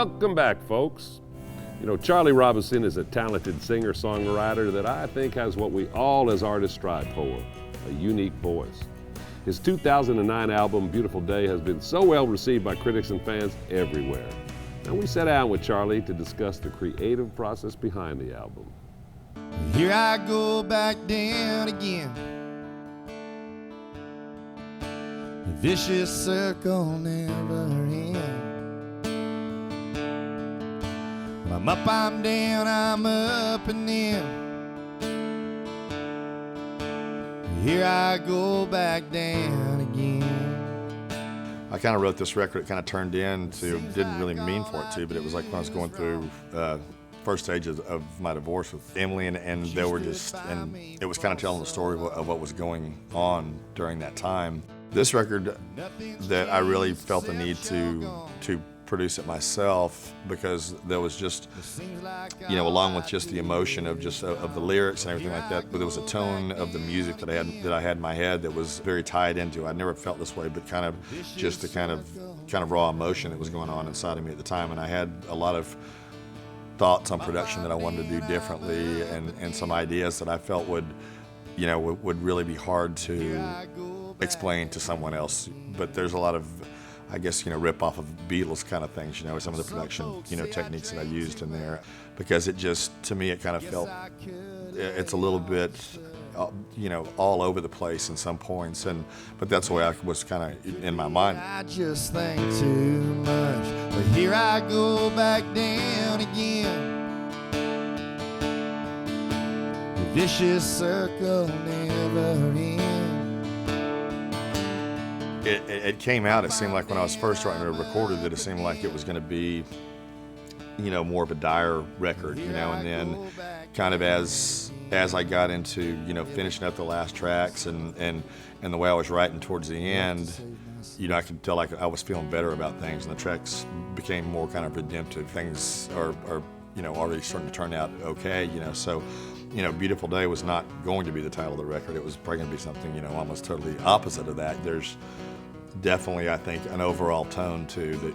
Welcome back, folks. You know, Charlie Robison is a talented singer-songwriter that I think has what we all as artists strive for, a unique voice. His 2009 album, Beautiful Day, has been so well received by critics and fans everywhere. And we sat down with Charlie to discuss the creative process behind the album. Here I go back down again. The vicious circle never ends. When I'm up, I'm down, I'm up and in. Here I go back down again. I kind of wrote this record, it kind of turned into, didn't really mean for it to, but it was like when I was going through first stages of my divorce with Emily, and they were just, and it was kind of telling the story of what was going on during that time. This record, that I really felt the need to produce it myself, because there was just, you know, along with just the emotion of the lyrics and everything like that, but there was a tone of the music that I had in my head that was very tied into. I never felt this way, but kind of just the kind of raw emotion that was going on inside of me at the time, and I had a lot of thoughts on production that I wanted to do differently, and some ideas that I felt would really be hard to explain to someone else. But there's a lot of, I guess, rip off of Beatles kind of things, some of the production, techniques that I used in there, because it just, to me, it kind of felt, it's a little bit, all over the place in some points, but that's the way I was kind of in my mind. I just think too much, but here I go back down again. The vicious circle never ends. It came out, it seemed like when I was first writing it, recorded it seemed like it was going to be, more of a dire record, and then kind of as I got into, finishing up the last tracks and the way I was writing towards the end, I could tell like I was feeling better about things, and the tracks became more kind of redemptive. Things are already starting to turn out okay, so. Beautiful Day was not going to be the title of the record. It was probably going to be something, almost totally opposite of that. There's definitely, I think, an overall tone to that,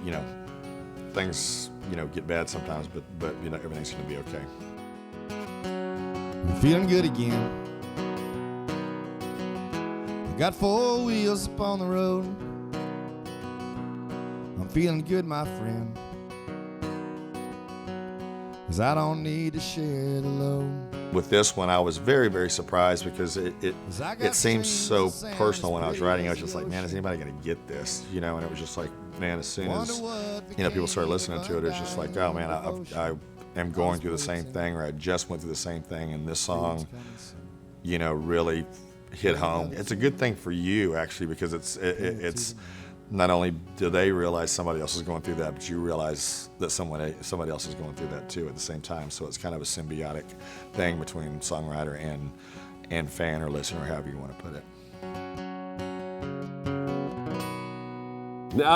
things, get bad sometimes, but everything's going to be okay. I'm feeling good again. I got 4 wheels up on the road. I'm feeling good, my friend, 'cause I don't need to share the load. With this one, I was very, very surprised, because it seems so personal. When I was writing, I was just like, man, is anybody going to get this? And it was just like, man, as soon as people started listening to it, it's just like, oh man, I am going through the same thing, or I just went through the same thing, and this song, really hit home. It's a good thing for you, actually, because it's not only do they realize somebody else is going through that, but you realize that somebody else is going through that too at the same time. So it's kind of a symbiotic thing between songwriter and fan or listener, however you want to put it. Now,